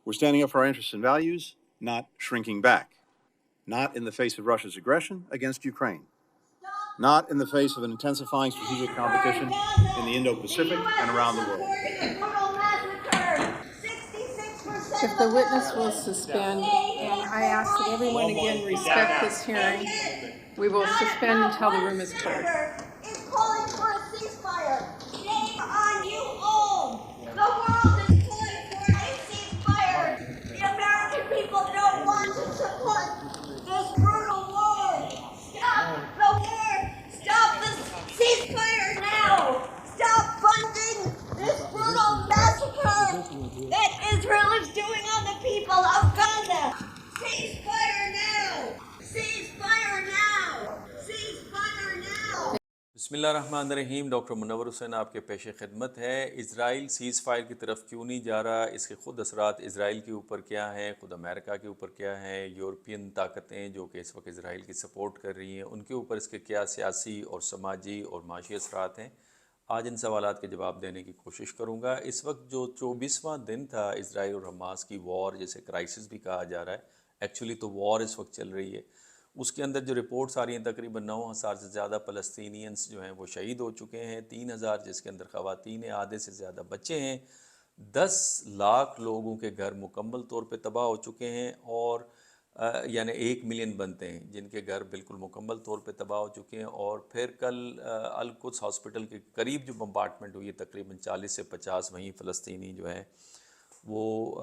We're standing up for our interests and values, not shrinking back. Not in the face of Russia's aggression against Ukraine. Not in the face of an intensifying strategic competition in the Indo-Pacific and around the world. If the witness will suspend, and I ask that everyone again respect this hearing, we will suspend until the room is cleared. Is calling for a ceasefire. Shame on you all. The world is calling for a ceasefire. The American people don't want to support this brutal war. Stop the war. Stop the ceasefire now. Stop funding this brutal massacre that Israel is doing on the people of Gaza. Ceasefire now. Ceasefire now. Ceasefire now. بسم اللہ الرحمن الرحیم. Doctor منور حسین آپ کے پیش خدمت ہے. اسرائیل cease fire کی طرف کیوں نہیں جا رہا؟ اس کے خود اثرات اسرائیل کے اوپر کیا ہیں، خود امریکہ کے اوپر کیا ہیں، یورپین طاقتیں جو کہ اس وقت اسرائیل کی سپورٹ کر رہی ہیں ان کے اوپر اس کے کیا سیاسی اور سماجی اور معاشی اثرات ہیں. آج ان سوالات کے جواب دینے کی کوشش کروں گا. اس وقت جو 24واں دن تھا اسرائیل اور حماس کی وار، جسے کرائسس بھی کہا جا رہا ہے، ایکچولی تو وار اس وقت چل رہی ہے، اس کے اندر جو رپورٹس آ رہی ہیں تقریباً 9,000 سے زیادہ فلسطینینز جو ہیں وہ شہید ہو چکے ہیں، 3,000 جس کے اندر خواتین ہیں، آدھے سے زیادہ بچے ہیں، 10 لاکھ لوگوں کے گھر مکمل طور پہ تباہ ہو چکے ہیں، اور یعنی 1 ملین بنتے ہیں جن کے گھر بالکل مکمل طور پہ تباہ ہو چکے ہیں. اور پھر کل القدس ہاسپٹل کے قریب جو بمبارٹمنٹ ہوئی ہے تقریباً 40 سے 50 وہیں فلسطینی جو ہیں وہ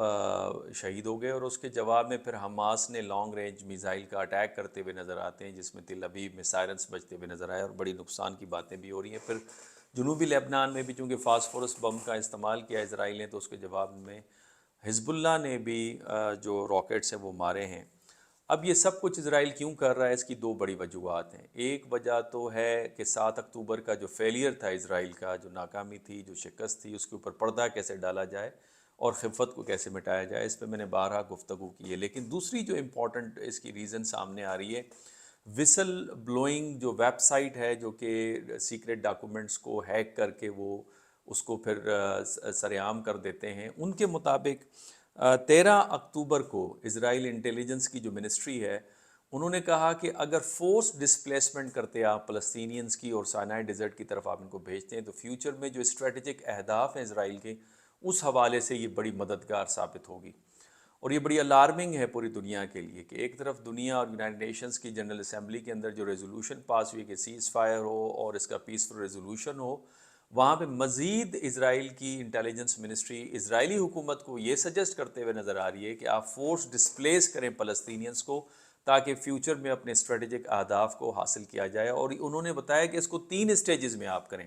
شہید ہو گئے. اور اس کے جواب میں پھر حماس نے لانگ رینج میزائل کا اٹیک کرتے ہوئے نظر آتے ہیں، جس میں تل ابیب میں سائرنس بجتے ہوئے نظر آئے اور بڑی نقصان کی باتیں بھی ہو رہی ہیں. پھر جنوبی لبنان میں بھی چونکہ فاسفورس بم کا استعمال کیا اسرائیل نے، تو اس کے جواب میں حزب اللہ نے بھی جو راکٹس ہیں وہ مارے ہیں. اب یہ سب کچھ اسرائیل کیوں کر رہا ہے؟ اس کی 2 بڑی وجوہات ہیں. ایک وجہ تو ہے کہ 7 اکتوبر کا جو فیلئر تھا اسرائیل کا، جو ناکامی تھی، جو شکست تھی، اس کے اوپر پردہ کیسے ڈالا جائے اور خفت کو کیسے مٹایا جائے. اس پہ میں نے بارہا گفتگو کی ہے. لیکن دوسری جو امپورٹنٹ اس کی ریزن سامنے آ رہی ہے، وسل بلوئنگ جو ویب سائٹ ہے جو کہ سیکرٹ ڈاکومنٹس کو ہیک کر کے وہ اس کو پھر سرعام کر دیتے ہیں. ان کے مطابق 13 اکتوبر کو اسرائیل انٹیلیجنس کی جو منسٹری ہے انہوں نے کہا کہ اگر فورس ڈسپلیسمنٹ کرتے آپ فلسطینینز کی اور سینائی ڈیزرٹ کی طرف آپ ان کو بھیجتے ہیں تو فیوچر میں جو اسٹریٹجک اہداف ہیں اسرائیل کے، اس حوالے سے یہ بڑی مددگار ثابت ہوگی. اور یہ بڑی الارمنگ ہے پوری دنیا کے لیے کہ ایک طرف دنیا اور یونائٹڈ نیشنز کی جنرل اسمبلی کے اندر جو ریزولوشن پاس ہوئی کہ سیز فائر ہو اور اس کا پیسفل ریزولوشن ہو، وہاں پہ مزید اسرائیل کی انٹیلیجنس منسٹری اسرائیلی حکومت کو یہ سجسٹ کرتے ہوئے نظر آ رہی ہے کہ آپ فورس ڈسپلیس کریں فلسطینینز کو تاکہ فیوچر میں اپنے اسٹریٹجک اہداف کو حاصل کیا جائے. اور انہوں نے بتایا کہ اس کو 3 اسٹیجز میں آپ کریں،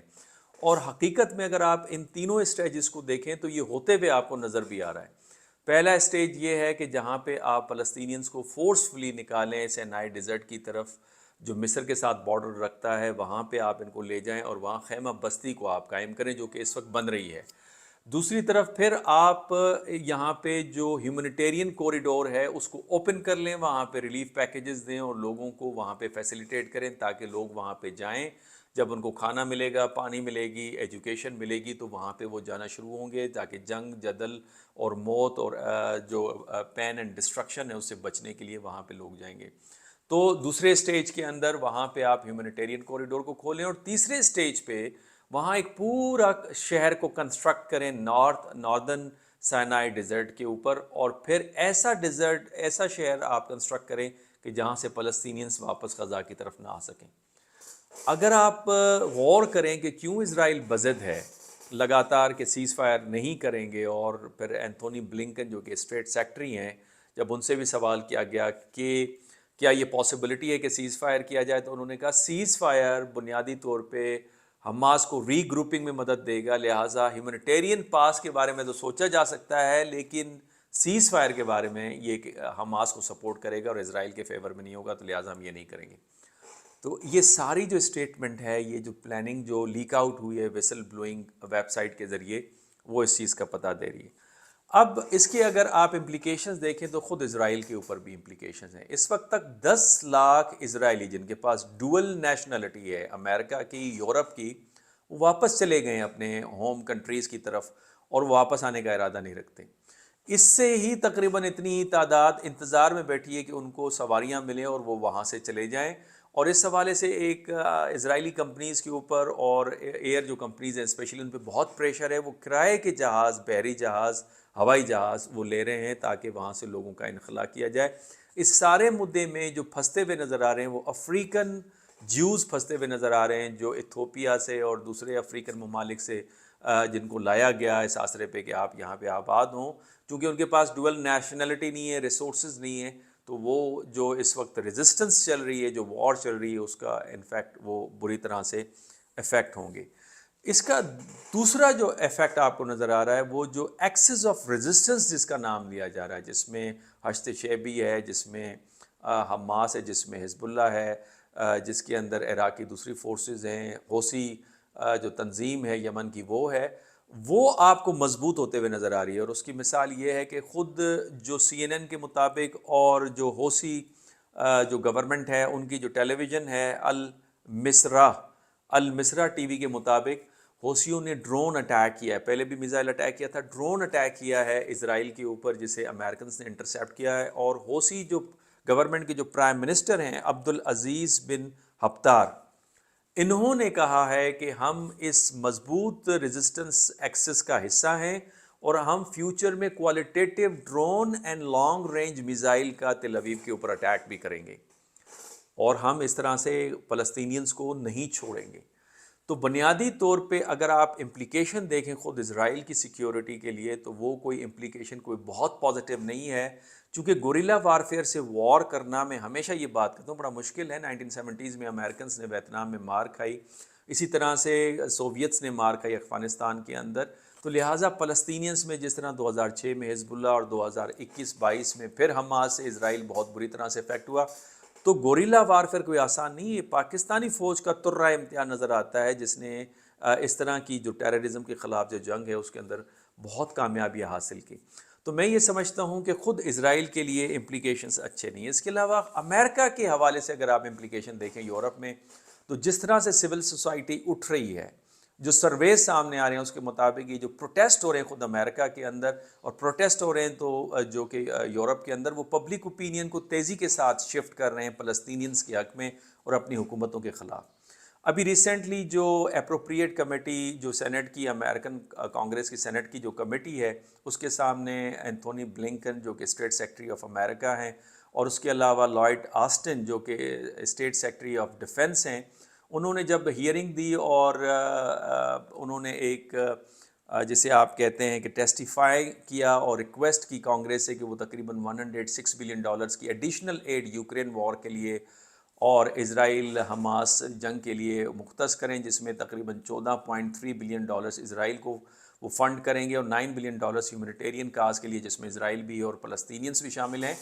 اور حقیقت میں اگر آپ ان تینوں اسٹیجز کو دیکھیں تو یہ ہوتے ہوئے آپ کو نظر بھی آ رہا ہے. پہلا اسٹیج یہ ہے کہ جہاں پہ آپ فلسطینینز کو فورسفلی نکالیں سینائی ڈیزرٹ کی طرف جو مصر کے ساتھ بارڈر رکھتا ہے، وہاں پہ آپ ان کو لے جائیں اور وہاں خیمہ بستی کو آپ قائم کریں جو کہ اس وقت بن رہی ہے. دوسری طرف پھر آپ یہاں پہ جو ہیومنیٹیرین کوریڈور ہے اس کو اوپن کر لیں، وہاں پہ ریلیف پیکیجز دیں اور لوگوں کو وہاں پہ فیسیلیٹیٹ کریں تاکہ لوگ وہاں پہ جائیں. جب ان کو کھانا ملے گا، پانی ملے گی، ایجوکیشن ملے گی، تو وہاں پہ وہ جانا شروع ہوں گے تاکہ جنگ، جدل اور موت اور جو پین اینڈ ڈسٹرکشن ہے اس سے بچنے کے لیے وہاں پہ لوگ جائیں گے. تو دوسرے اسٹیج کے اندر وہاں پہ آپ ہیومنیٹیرین کوریڈور کو کھولیں، اور تیسرے اسٹیج پہ وہاں ایک پورا شہر کو کنسٹرکٹ کریں ناردرن سینائی ڈیزرٹ کے اوپر، اور پھر ایسا شہر آپ کنسٹرکٹ کریں کہ جہاں سے فلسطینینز واپس غزہ کی طرف نہ آ سکیں. اگر آپ غور کریں کہ کیوں اسرائیل بضد ہے لگاتار کہ سیز فائر نہیں کریں گے، اور پھر اینتھونی بلنکن جو کہ اسٹیٹ سیکٹری ہیں، جب ان سے بھی سوال کیا گیا کہ کیا یہ پاسبلٹی ہے کہ سیز فائر کیا جائے، تو انہوں نے کہا سیز فائر بنیادی طور پہ حماس کو ری گروپنگ میں مدد دے گا، لہٰذا ہیومنیٹیرین پاس کے بارے میں تو سوچا جا سکتا ہے لیکن سیز فائر کے بارے میں یہ کہ حماس کو سپورٹ کرے گا اور اسرائیل کے فیور میں نہیں ہوگا، تو لہٰذا ہم یہ نہیں کریں گے. تو یہ ساری جو اسٹیٹمنٹ ہے، یہ جو پلاننگ جو لیک آؤٹ ہوئی ہے ویسل بلوئنگ ویب سائٹ کے ذریعے، وہ اس چیز کا پتہ دے رہی ہے. اب اس کے اگر آپ امپلیکیشنز دیکھیں تو خود اسرائیل کے اوپر بھی امپلیکیشنز ہیں. اس وقت تک 10 لاکھ اسرائیلی جن کے پاس ڈوئل نیشنلٹی ہے، امریکہ کی، یورپ کی، وہ واپس چلے گئے ہیں اپنے ہوم کنٹریز کی طرف اور واپس آنے کا ارادہ نہیں رکھتے. اس سے ہی تقریباً اتنی ہی تعداد انتظار میں بیٹھی ہے کہ ان کو سواریاں ملیں اور وہ وہاں سے چلے جائیں. اور اس حوالے سے ایک اسرائیلی کمپنیز کے اوپر اور ایئر جو کمپنیز ہیں اسپیشلی ان پہ بہت پریشر ہے. وہ کرائے کے جہاز، بحری جہاز، ہوائی جہاز وہ لے رہے ہیں تاکہ وہاں سے لوگوں کا انخلاء کیا جائے. اس سارے مدعے میں جو پھنستے ہوئے نظر آ رہے ہیں وہ افریقن جیوز پھنستے ہوئے نظر آ رہے ہیں، جو ایتھوپیا سے اور دوسرے افریقن ممالک سے جن کو لایا گیا اس آسرے پہ کہ آپ یہاں پہ آباد ہوں. چونکہ ان کے پاس ڈوئل نیشنلٹی نہیں ہے، ریسورسز نہیں ہیں، تو وہ جو اس وقت ریزسٹنس چل رہی ہے، جو وار چل رہی ہے، اس کا انفیکٹ وہ بری طرح سے افیکٹ ہوں گے. اس کا دوسرا جو ایفیکٹ آپ کو نظر آ رہا ہے وہ جو ایکسس آف ریزسٹنس جس کا نام لیا جا رہا ہے، جس میں حشد شعبی ہے، جس میں حماس ہے، جس میں حزب اللہ ہے، جس کے اندر عراقی دوسری فورسز ہیں، حوثی جو تنظیم ہے یمن کی وہ ہے، وہ آپ کو مضبوط ہوتے ہوئے نظر آ رہی ہے. اور اس کی مثال یہ ہے کہ خود جو CNN کے مطابق اور جو حوثی جو گورنمنٹ ہے ان کی جو ٹیلی ویژن ہے المصرا ٹی وی کے مطابق حوثیوں نے ڈرون اٹیک کیا ہے. پہلے بھی میزائل اٹیک کیا تھا، ڈرون اٹیک کیا ہے اسرائیل کے اوپر جسے امریکنز نے انٹرسیپٹ کیا ہے. اور حوثی جو گورنمنٹ کے جو پرائم منسٹر ہیں عبدالعزیز بن ہفتار، انہوں نے کہا ہے کہ ہم اس مضبوط ریزسٹنس ایکسس کا حصہ ہیں اور ہم فیوچر میں qualitative drone and long range missile کا تل اویو کے اوپر اٹیک بھی کریں گے اور ہم اس طرح سے فلسطینینز کو نہیں چھوڑیں گے. تو بنیادی طور پہ اگر آپ امپلیکیشن دیکھیں خود اسرائیل کی سیکیورٹی کے لیے تو وہ کوئی امپلیکیشن کوئی بہت پازیٹیو نہیں ہے. چونکہ گوریلا وارفیئر سے وار کرنا، میں ہمیشہ یہ بات کرتا ہوں، بڑا مشکل ہے. 1970s میں امریکنز نے ویتنام میں مار کھائی، اسی طرح سے سوویتس نے مار کھائی افغانستان کے اندر. تو لہٰذا فلسطینینز میں جس طرح 2006 میں حزب اللہ اور 2021-22 میں پھر حماس سے اسرائیل بہت بری طرح سے افیکٹ ہوا. تو گوریلا وارفیئر کوئی آسان نہیں ہے. پاکستانی فوج کا ترہ امتحان نظر آتا ہے جس نے اس طرح کی جو ٹیررزم کے خلاف جو جنگ ہے اس کے اندر بہت کامیابیاں حاصل کی. تو میں یہ سمجھتا ہوں کہ خود اسرائیل کے لیے امپلیکیشنز اچھے نہیں ہیں. اس کے علاوہ امریکہ کے حوالے سے اگر آپ امپلیکیشن دیکھیں یورپ میں، تو جس طرح سے سول سوسائٹی اٹھ رہی ہے، جو سرویز سامنے آ رہے ہیں اس کے مطابق یہ جو پروٹیسٹ ہو رہے ہیں خود امریکہ کے اندر اور پروٹیسٹ ہو رہے ہیں تو جو کہ یورپ کے اندر، وہ پبلک اوپینین کو تیزی کے ساتھ شفٹ کر رہے ہیں فلسطینینز کے حق میں اور اپنی حکومتوں کے خلاف. ابھی ریسنٹلی جو اپروپریٹ کمیٹی جو سینٹ کی، امریکن کانگریس کی سینٹ کی جو کمیٹی ہے، اس کے سامنے اینتھونی بلنکن جو کہ اسٹیٹ سیکرٹری آف امریکہ ہیں، اور اس کے علاوہ لائڈ آسٹن جو کہ اسٹیٹ سیکرٹری آف ڈیفنس ہیں، انہوں نے جب ہیئرنگ دی اور انہوں نے ایک جسے آپ کہتے ہیں کہ ٹیسٹیفائی کیا اور ریکویسٹ کی کانگریس سے کہ وہ تقریباً $106 بلین کی ایڈیشنل ایڈ یوکرین وار کے لیے اور اسرائیل حماس جنگ کے لیے مختص کریں، جس میں تقریباً $14.3 بلین اسرائیل کو وہ فنڈ کریں گے اور $9 بلین ہیومینیٹیرین کاز کے لیے جس میں اسرائیل بھی اور فلسطینینز بھی شامل ہیں.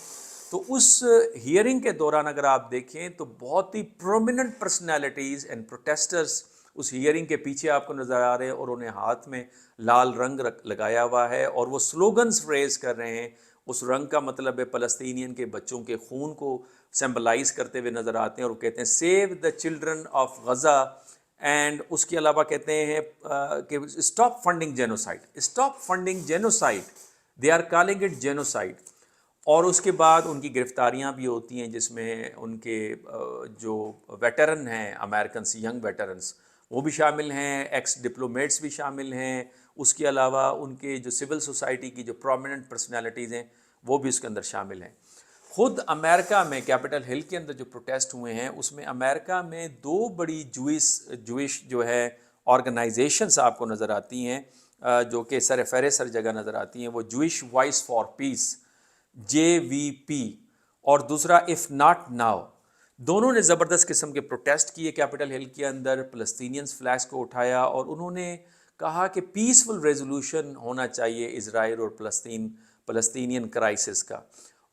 تو اس ہیئرنگ کے دوران اگر آپ دیکھیں تو بہت ہی پرومیننٹ پرسنالٹیز اینڈ پروٹیسٹرز اس ہیئرنگ کے پیچھے آپ کو نظر آ رہے ہیں اور انہیں ہاتھ میں لال رنگ لگایا ہوا ہے اور وہ سلوگنز فریز کر رہے ہیں. اس رنگ کا مطلب ہے فلسطینین کے بچوں کے خون کو سمبلائز کرتے ہوئے نظر آتے ہیں اور وہ کہتے ہیں save the children of Gaza. And اس کے علاوہ کہتے ہیں کہ stop funding genocide, stop funding genocide, they are calling it genocide. اور اس کے بعد ان کی گرفتاریاں بھی ہوتی ہیں جس میں ان کے جو ویٹرن ہیں امریکنس، ینگ ویٹرنس وہ بھی شامل ہیں، ایکس ڈپلومیٹس بھی شامل ہیں. اس کے علاوہ ان کے جو سول سوسائٹی کی جو پرومیننٹ پرسنالٹیز ہیں وہ بھی اس کے اندر شامل ہیں. خود امریکہ میں کیپٹل ہل کے اندر جو پروٹیسٹ ہوئے ہیں اس میں امریکہ میں 2 بڑی جوئش جو ہے آرگنائزیشنز آپ کو نظر آتی ہیں جو کہ سر فہرست ہر جگہ نظر آتی ہیں. وہ Jewish voice for peace JVP اور دوسرا اف ناٹ ناؤ، دونوں نے زبردست قسم کے پروٹیسٹ کیے کیپٹل ہل کے اندر، فلسطینینز فلیگز کو اٹھایا اور انہوں نے کہا کہ پیسفل ریزولوشن ہونا چاہیے اسرائیل اور فلسطینین کرائسس کا.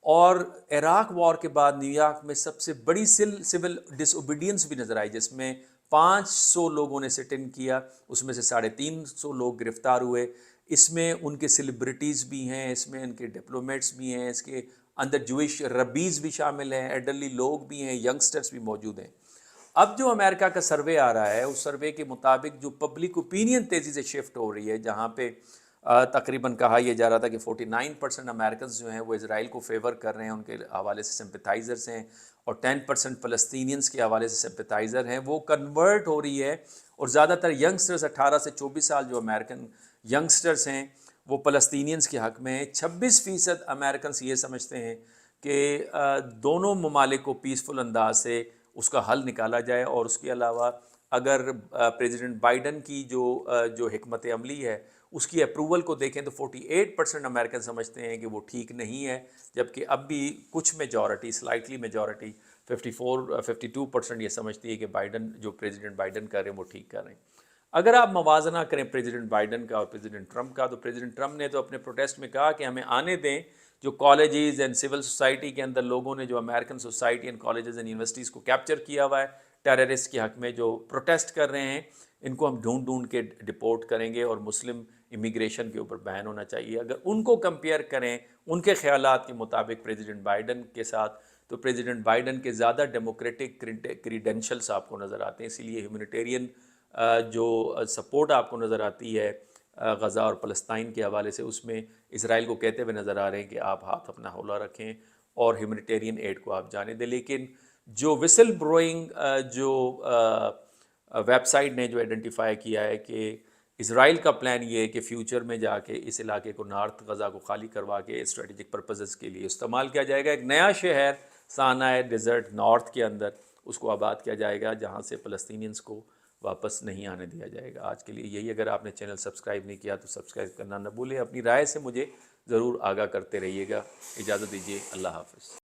اور عراق وار کے بعد نیو یارک میں سب سے بڑی سول ڈس اوبیڈینس بھی نظر آئی جس میں 500 لوگوں نے سٹ ان کیا، اس میں سے 350 لوگ گرفتار ہوئے. اس میں ان کے سیلیبریٹیز بھی ہیں، اس میں ان کے ڈپلومیٹس بھی ہیں، اس کے اندر جوئش ربیز بھی شامل ہیں، ایلڈرلی لوگ بھی ہیں، ینگسٹرز بھی موجود ہیں. اب جو امریکہ کا سروے آ رہا ہے اس سروے کے مطابق جو پبلک اوپینین تیزی سے شفٹ ہو رہی ہے، جہاں پہ تقریباً کہا یہ جا رہا تھا کہ 49% امریکنز جو ہیں وہ اسرائیل کو فیور کر رہے ہیں، ان کے حوالے سے سمپتھائزرز ہیں، اور 10% فلسطینینز کے حوالے سے سمپتھائزر ہیں. وہ کنورٹ ہو رہی ہے، اور زیادہ تر ینگسٹرز 18 سے 24 سال جو امریکن ینگسٹرز ہیں وہ فلسطینینز کے حق میں ہیں. 26% امریکنز یہ سمجھتے ہیں کہ دونوں ممالک کو پیسفل انداز سے اس کا حل نکالا جائے، اور اس کے علاوہ اگر پریزیڈنٹ بائیڈن کی جو حکمت عملی ہے اس کی اپروول کو دیکھیں تو 48% امریکن سمجھتے ہیں کہ وہ ٹھیک نہیں ہے، جبکہ اب بھی کچھ میجورٹی، سلائٹلی میجورٹی 52% یہ سمجھتی ہے کہ بائیڈن، جو پریزیڈنٹ بائیڈن کر رہے ہیں وہ ٹھیک کر رہے ہیں. اگر آپ موازنہ کریں پریزیڈنٹ بائیڈن کا اور پریزیڈنٹ ٹرمپ کا، تو پریزیڈنٹ ٹرمپ نے تو اپنے پروٹیسٹ میں کہا کہ ہمیں آنے دیں. جو کالجز اینڈ سول سوسائٹی کے اندر لوگوں نے جو American society and colleges and universities کو کیپچر کیا ہوا ہے ٹیررسٹ کے حق میں جو پروٹیسٹ کر رہے ہیں، ان کو ہم ڈھونڈ کے ڈپورٹ کریں گے، اور مسلم امیگریشن کے اوپر بین ہونا چاہیے. اگر ان کو کمپیئر کریں ان کے خیالات کے مطابق پریزیڈنٹ بائیڈن کے ساتھ، تو پریزیڈنٹ بائیڈن کے زیادہ ڈیموکریٹک کریڈینشلز آپ کو نظر آتے ہیں. اسی لیے ہیومینیٹیرین جو سپورٹ آپ کو نظر آتی ہے غزہ اور فلسطین کے حوالے سے، اس میں اسرائیل کو کہتے ہوئے نظر آ رہے ہیں کہ آپ ہاتھ اپنا ہولا رکھیں اور ہیومینیٹیرین ایڈ کو آپ جانے دیں. لیکن جو وسل بروئنگ جو ویب سائٹ نے جو آئیڈینٹیفائی کیا ہے کہ اسرائیل کا پلان یہ ہے کہ فیوچر میں جا کے اس علاقے کو، نارتھ غزہ کو خالی کروا کے اسٹریٹجک پرپزز کے لیے استعمال کیا جائے گا. ایک نیا شہر سانائے ڈیزرٹ نارتھ کے اندر اس کو آباد کیا جائے گا، جہاں سے فلسطینینز کو واپس نہیں آنے دیا جائے گا. آج کے لیے یہی. اگر آپ نے چینل سبسکرائب نہیں کیا تو سبسکرائب کرنا نہ بھولیں. اپنی رائے سے مجھے ضرور آگاہ کرتے رہیے گا. اجازت دیجیے. اللہ حافظ.